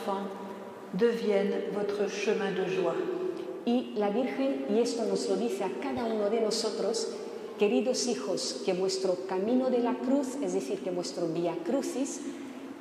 enfants deviennent votre chemin de joie. Y la Virgen, y esto nos lo dice a cada uno de nosotros, queridos hijos, que vuestro camino de la cruz, es decir, que vuestro vía crucis,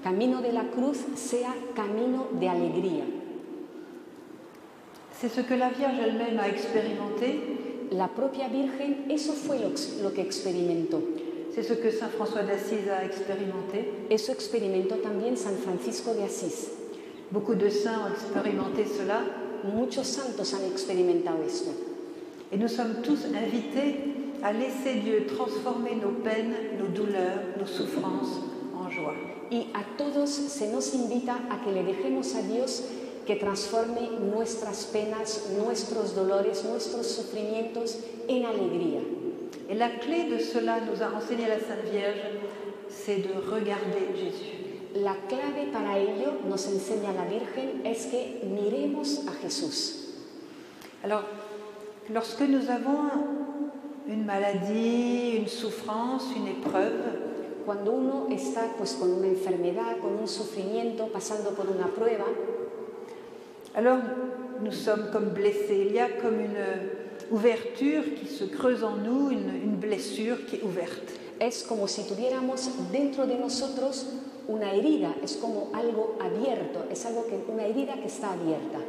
camino de la cruz, sea camino de alegría. C'est ce que la Vierge elle-même a expérimenté. La propia Virgen, eso fue lo que experimentó. C'est ce que Saint François d'Assise a expérimenté. Eso experimentó también San Francisco de Asís. Beaucoup de saints ont expérimenté cela. Muchos santos han experimentado esto. Et nous sommes tous invités à laisser Dieu transformer nos peines, nos douleurs, nos souffrances en joie. Y a todos se nos invita a que le dejemos a Dios que transforme nuestras penas, nuestros dolores, nuestros sufrimientos en alegría. Et la clé de cela, nous a enseigné la Sainte Vierge, c'est de regarder Jésus. La clave para ello, nos enseña la Virgen, es que miremos a Jesús. Alors, lorsque nous avons une maladie, une souffrance, une épreuve, cuando uno está pues, con una enfermedad, con un sufrimiento, pasando por una prueba, alors nous sommes comme blessés. Il y a comme une ouverture qui se creuse en nous, une blessure qui est ouverte. Es como si tuviéramos dentro de nosotros una herida, es como algo abierto, es una herida que está abierta.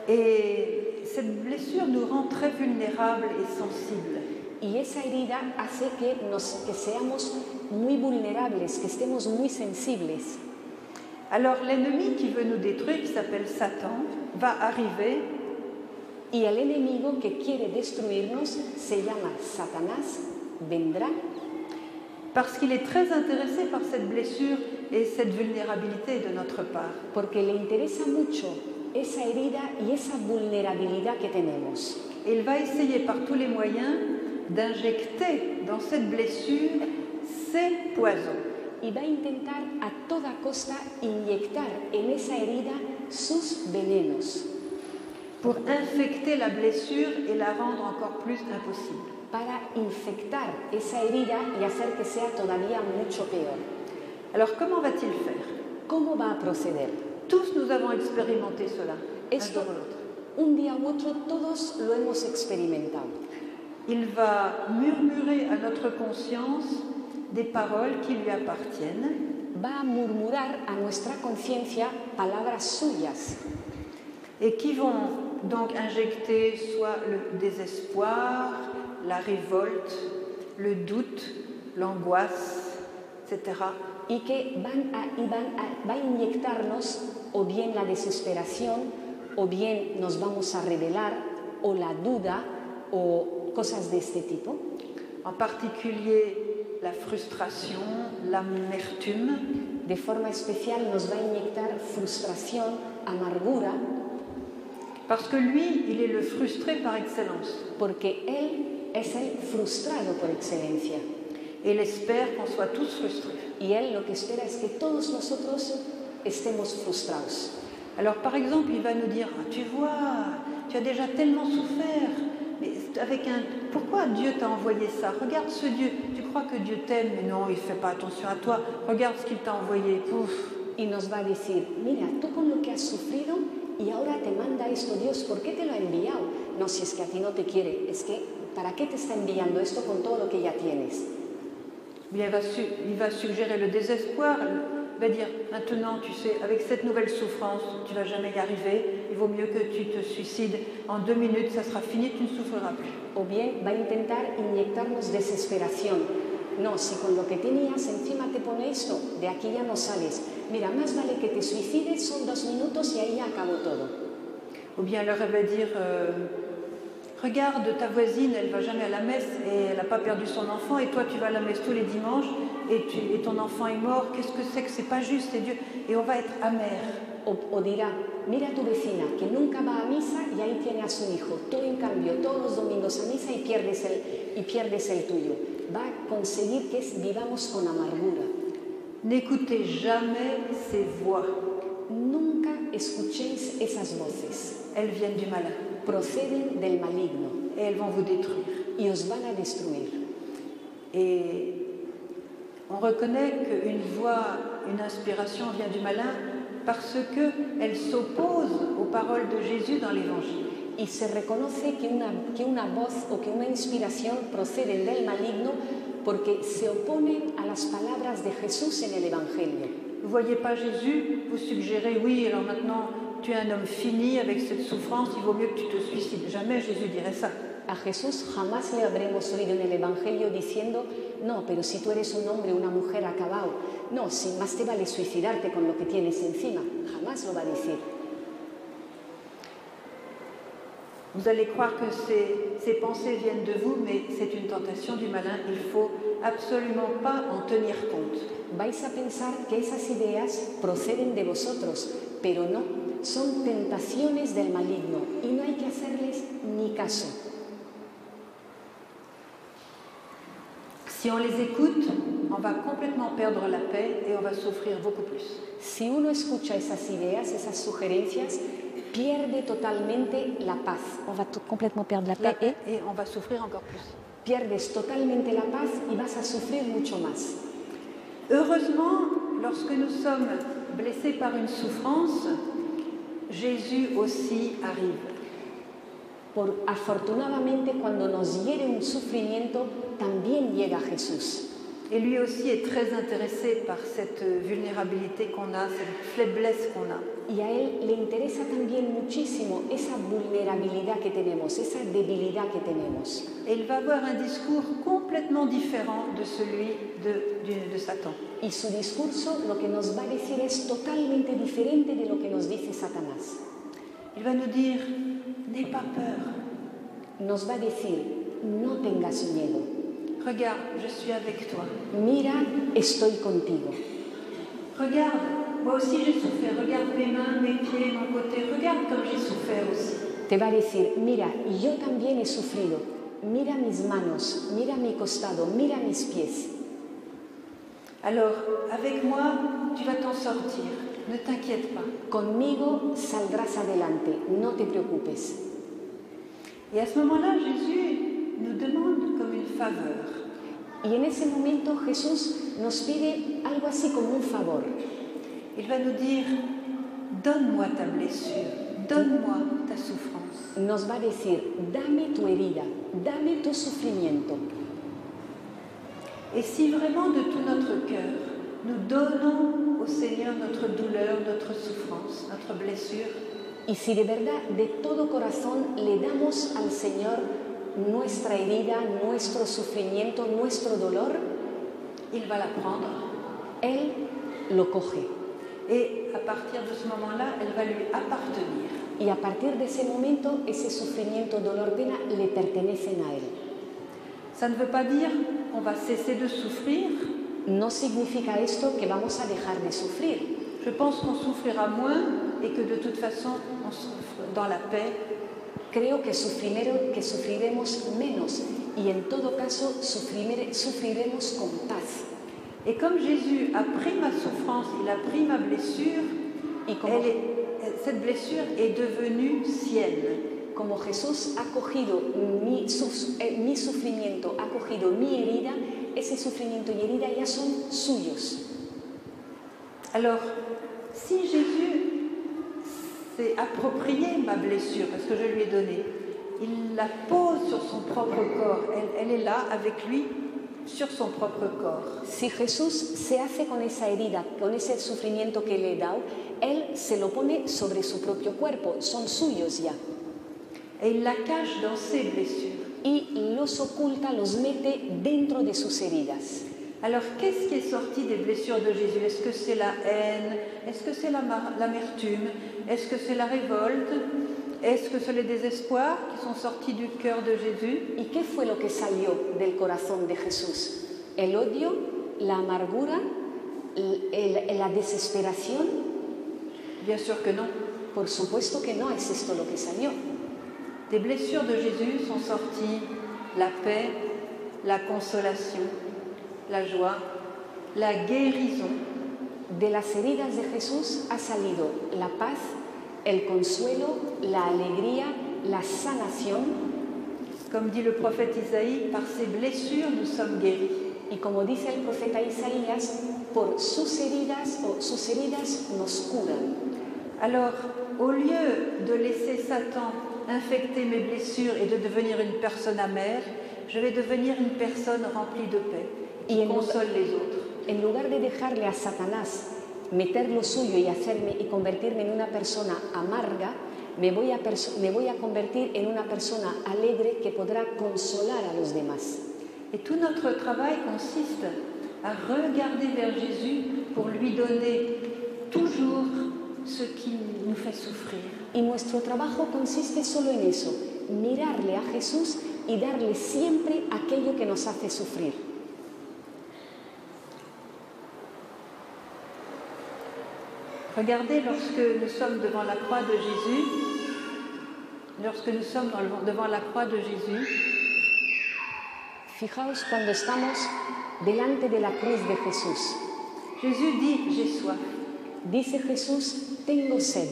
Et cette blessure nous rend très vulnérables et sensibles. Y esa herida hace que seamos muy vulnerables, que estemos muy sensibles. Alors l'ennemi qui veut nous détruire, qui s'appelle Satan, va arriver. Y el enemigo que quiere destruirnos se llama Satanás, vendrá. Parce qu'il est très intéressé par cette blessure et cette vulnérabilité de notre part. Porque le interesa mucho esa herida y esa vulnerabilidad que tenemos. Et il va essayer par tous les moyens d'injecter dans cette blessure ses poisons. Y va a intentar a toda costa inyectar en esa herida sus venenos. Pour infecter la blessure et la rendre encore plus impossible. Para infectar esa herida y hacer que sea todavía mucho peor. Alors comment va-t-il faire? ¿Cómo va a proceder? Tous nous avons expérimenté cela. Esto, un día u otro, todos lo hemos experimentado. Il va murmurer à notre conscience des paroles qui lui appartiennent. Va a murmurar a nuestra conciencia palabras suyas. Et qui vont donc injecter soit le désespoir, la révolte, le doute, l'angoisse, etc. Y que va a inyectarnos o bien la desesperación, o bien nos vamos a rebelar, o la duda, o cosas de este tipo. En particulier la frustration, l'amertume. De forma especial nos va a inyectar frustración, amargura. Parce que lui, il est le frustré par excellence. Porque él es el frustrado por excelencia. Et il espère qu'on soit tous frustrés. Y él lo que espera es que todos nosotros estemos frustrados. Alors par exemple, il va nous dire, ah, tu vois, tu as déjà tellement souffert, mais pourquoi Dieu t'a envoyé ça? Regarde ce Dieu, tu crois que Dieu t'aime, mais non, il ne fait pas attention à toi, regarde ce qu'il t'a envoyé. Uf. Y nos va a decir, mira, tú con lo que has sufrido y ahora te manda esto Dios, ¿por qué te lo ha enviado? No, si es que a ti no te quiere, es que ¿para qué te está enviando esto con todo lo que ya tienes? Il va suggérer le désespoir, il va dire, maintenant, tu sais, avec cette nouvelle souffrance, tu ne vas jamais y arriver, il vaut mieux que tu te suicides, en 2 minutes, ça sera fini, tu ne souffriras plus. O bien va a intentar inyectarnos desesperación. No, si con lo que tenías encima te pone esto, de aquí ya no sales. Mira, más vale que te suicides, son 2 minutos y ahí ya acabó todo. Ou bien alors elle va dire, regarde ta voisine, elle ne va jamais à la messe et elle n'a pas perdu son enfant et toi tu vas à la messe tous les dimanches et ton enfant est mort, qu'est-ce que c'est pas juste, c'est Dieu. Et on va être amer. O dirá, mira a tu vecina que nunca va a misa y ahí tiene a su hijo. Tú en cambio todos los domingos a misa y pierdes el tuyo. Va a conseguir que vivamos con amargura. N'écoutez jamais ces voix. Nunca escuchéis esas voces. Elles viennent du malin. Proceden del maligno. Et elles vont vous détruire. Y os van a destruir. Et on reconnaît qu'une voix, une inspiration vient du malin parce qu'elle s'oppose aux paroles de Jésus dans l'Évangile. Y se reconoce que una voz o que una inspiración proceden del maligno porque se oponen a las palabras de Jesús en el Evangelio. Vous ne voyez pas Jésus, vous suggérez, oui, alors maintenant tu es un homme fini avec cette souffrance, il vaut mieux que tu te suicides. Jamais Jésus dirait ça. A Jesús jamás le habremos oído en el Evangelio diciendo, no, pero si tú eres un hombre o una mujer acabado, no, si más te vale suicidarte con lo que tienes encima. Jamás lo va a decir. Vous allez croire que ces pensées viennent de vous, mais c'est une tentation du malin. Il ne faut absolument pas en tenir compte. Vais a pensar que esas ideas proceden de vosotros, pero no, son tentaciones del maligno y no hay que hacerles ni caso. Si on les écoute, on va complètement perdre la paix et on va souffrir beaucoup plus. Si uno escucha esas ideas, esas sugerencias, pierde totalmente la paz. On va complètement perdre la paix et on va souffrir encore plus. Pierdes totalmente la paz y vas a sufrir mucho más. Heureusement, lorsque nous sommes blessés par une souffrance, Jésus aussi arrive. Afortunadamente, cuando nos hiere un sufrimiento, también llega Jesús. Et lui aussi est très intéressé par cette vulnérabilité qu'on a, cette faiblesse qu'on a. Y a él le interesa también muchísimo esa vulnerabilidad que tenemos, esa debilidad que tenemos. Et il va avoir un discours complètement différent de celui de Satan. Y su discurso lo que nos va a decir es totalmente diferente de lo que nos dice Satanás. Il va nous dire, n'aie pas peur. Nos va a decir, no tengas miedo. Regarde, je suis avec toi. Mira, estoy contigo. Regarde, moi aussi j'ai souffert. Regarde mes mains, mes pieds, mon côté. Regarde comme j'ai souffert aussi. Te va a decir, mira, yo también he sufrido. Mira mis manos, mira mi costado, mira mis pies. Alors, avec moi, tu vas t'en sortir. Ne t'inquiète pas. Conmigo saldrás adelante, no te preocupes. Et à ce moment-là, Jésus nous demande comme une faveur. Y en ese momento Jesús nos pide algo así como un favor. Il va nous dire, donne-moi ta blessure, donne-moi ta souffrance. Nos va a decir, dame tu herida, dame tu sufrimiento. Et si vraiment de tout notre cœur, nous donnons au Seigneur notre douleur, notre souffrance, notre blessure, y si de verdad, de todo corazón, le damos al Señor nuestra herida, nuestro sufrimiento, nuestro dolor, il va la prendre. Él lo coge. Et à partir de ce moment-là, elle va lui appartenir. Y a partir de ese momento, ese sufrimiento, dolor, pena, le pertenecen a Él. Ça ne veut pas dire qu'on va cesser de souffrir. No significa esto que vamos a dejar de sufrir. Je pense qu'on souffrira moins et que de toute façon, on souffre dans la paix. Creo que sufriremos menos y en todo caso sufriremos con paz. Et comme Jésus a pris ma souffrance, il a pris ma blessure, cette blessure est devenue sienne. Como Jesús ha cogido mi sufrimiento, ha cogido mi herida, ese sufrimiento y herida ya son suyos. Alors, si Jésus s'est approprié ma blessure, parce que je lui ai donnée, il la pose sur son propre corps, elle est là avec lui sur son propre corps. Si Jesús se hace con esa herida, con ese sufrimiento que le he dado, Él se lo pone sobre su propio cuerpo, son suyos ya. Et il la cache dans ses blessures. Y los oculta, los mete dentro de sus heridas. Alors, qu'est-ce qui est sorti des blessures de Jésus? Est-ce que c'est la haine? Est-ce que c'est l'amertume? Est-ce que c'est la révolte? Est-ce que c'est le désespoir qui sont sortis du cœur de Jésus? ¿Y qué fue lo que salió del corazón de Jesús? ¿El odio? ¿La amargura? ¿La desesperación? Bien sûr que non. Por supuesto que no es esto lo que salió. Des blessures de Jésus sont sorties la paix, la consolation, la joie, la guérison. De las heridas de Jesús ha salido la paz, el consuelo, la alegría, la sanación. Comme dit le prophète Isaïe, par ses blessures nous sommes guéris. Y como dice el profeta Isaías, por sus heridas nos curan. Alors, au lieu de laisser Satan infecter mes blessures et de devenir une personne amère, je vais devenir une personne remplie de paix, qui console les autres. En lugar de dejarle a Satanás meter lo suyo y convertirme en una persona amarga, me voy a convertir en una persona alegre que podrá consolar a los demás. Et tout notre travail consiste à regarder vers Jésus pour lui donner toujours ce qui nous fait souffrir. Y nuestro trabajo consiste solo en eso, mirarle a Jesús y darle siempre aquello que nos hace sufrir. Regardez, lorsque nous sommes devant la croix de Jésus, Fijaos cuando estamos delante de la cruz de Jesús. Jésus dit, j'ai soif. Dice Jesús, tengo sed.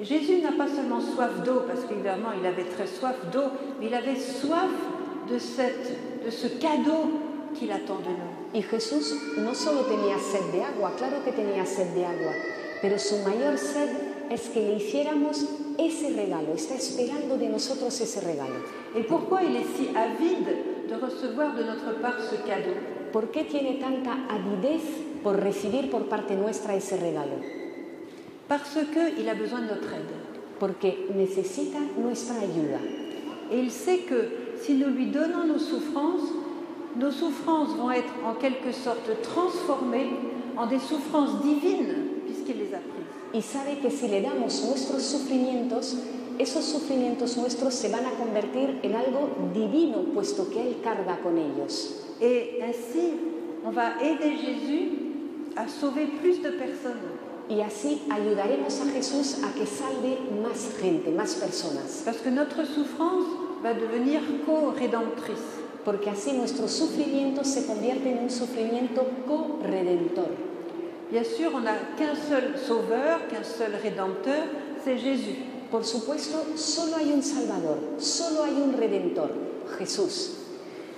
Jésus n'a pas seulement soif d'eau, parce qu'évidemment il avait très soif d'eau, mais il avait soif de ce cadeau qu'il attend de nous. Y Jesús no solo tenía sed de agua, claro que tenía sed de agua, pero su mayor sed es que le hiciéramos ese regalo, está esperando de nosotros ese regalo. Et pourquoi il est si avide de recevoir de notre part ce cadeau? ¿Por qué tiene tanta avidez por recibir por parte nuestra ese regalo? Parce qu'il a besoin de notre aide. Porque necesita nuestra ayuda. Et il sait que si nous lui donnons nos souffrances vont être en quelque sorte transformées en des souffrances divines, puisqu'il les a prises. Y sabe que si le damos nuestros sufrimientos, esos sufrimientos nuestros se van a convertir en algo divino, puesto que Él carga con ellos. Et ainsi, on va aider Jésus à sauver plus de personnes. Y así ayudaremos a Jesús a que salve más gente, más personas. Parce que notre souffrance va devenir co-rédemptrice. Porque así nuestro sufrimiento se convierte en un sufrimiento co-redentor. Bien sûr, on n'a qu'un seul sauveur, qu'un seul rédempteur, c'est Jésus. Por supuesto, solo hay un Salvador, solo hay un Redentor, Jesús.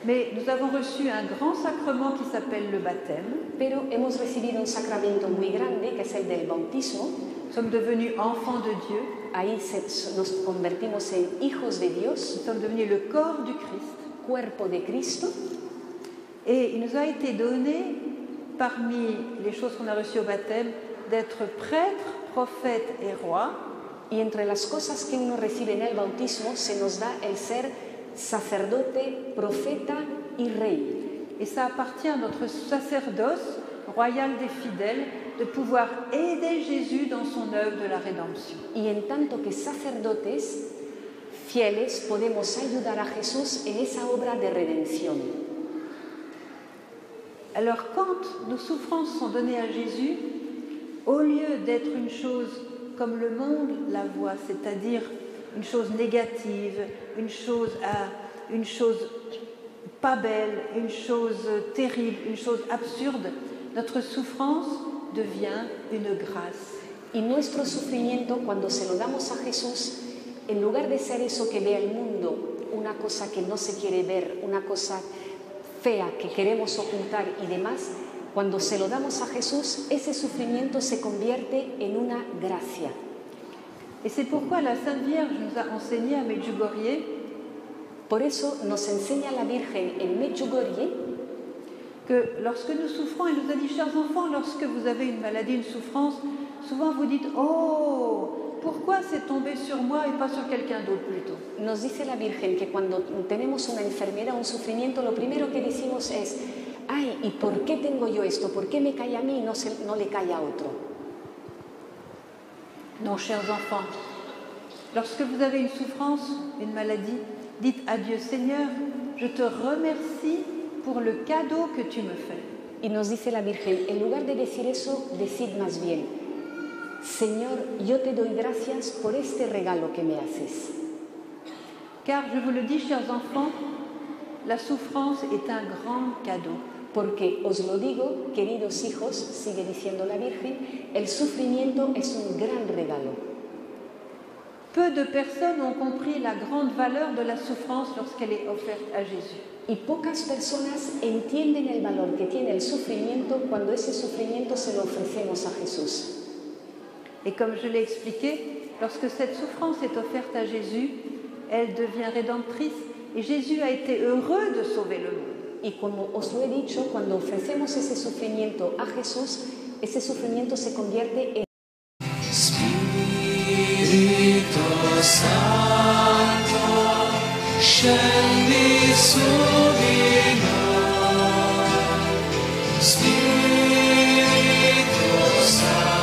Mais nous avons reçu un grand sacrement qui s'appelle le baptême. Pero hemos recibido un sacramento muy grande, que es el del bautismo. Nous sommes devenus enfants de Dieu. Ahí nos convertimos en hijos de Dios. Nous sommes devenus le corps du Christ. Cuerpo de Cristo. Et il nous a été donné, parmi les choses qu'on a reçues au baptême, d'être prêtre, prophète et roi. Y entre las cosas que uno recibe en el bautismo se nos da el ser sacerdote, profeta y rey. Et ça appartient à notre sacerdoce royal des fidèles de pouvoir aider Jésus dans son œuvre de la rédemption. Y en tanto que sacerdotes fieles podemos ayudar a Jesús en esa obra de redención. Alors quand nos souffrances sont données à Jésus, au lieu d'être une chose comme le monde la voit, c'est-à-dire une chose négative, une chose pas belle, une chose terrible, une chose absurde, notre souffrance devient une grâce. Y nuestro sufrimiento, cuando se lo damos a Jesús, en lugar de ser eso que ve el mundo, una cosa que no se quiere ver, una cosa fea que queremos ocultar y demás, cuando se lo damos a Jesús, ese sufrimiento se convierte en una gracia. Et c'est pourquoi la Sainte Vierge nous a enseigné à Medjugorje. Por eso nos enseña la Virgen en Medjugorje que lorsque nous souffrons, elle nous a dit, chers enfants, lorsque vous avez une maladie, une souffrance, souvent vous dites, oh, pourquoi c'est tombé sur moi et pas sur quelqu'un d'autre plutôt? Nos dice la Virgen que cuando tenemos una enfermedad, un sufrimiento, lo primero que decimos es, ay, ¿y por qué tengo yo esto? ¿Por qué me cae a mí y no le cae a otro? Non, chers enfants, lorsque vous avez une souffrance, une maladie, dites à Dieu, Seigneur, je te remercie por el cadeau que tu me fais. Y nos dice la Virgen, en lugar de decir eso, decid más bien, Señor, yo te doy gracias por este regalo que me haces. Car je vous le dis, chers enfants, la souffrance est un grand cadeau. Porque os lo digo, queridos hijos, sigue diciendo la Virgen, el sufrimiento es un gran regalo. Peu de personnes ont compris la grande valeur de la souffrance lorsqu'elle est offerte à Jésus. Y pocas personas entienden el valor que tiene el sufrimiento cuando ese sufrimiento se lo ofrecemos a Jesús. Et comme je l'ai expliqué, lorsque cette souffrance est offerte à Jésus, elle devient rédemptrice et Jésus a été heureux de sauver le monde. Y como os lo he dicho, cuando ofrecemos ese sufrimiento a Jesús, ese sufrimiento se convierte en Spirito Santo, scendi su di noi. Spirito Santo.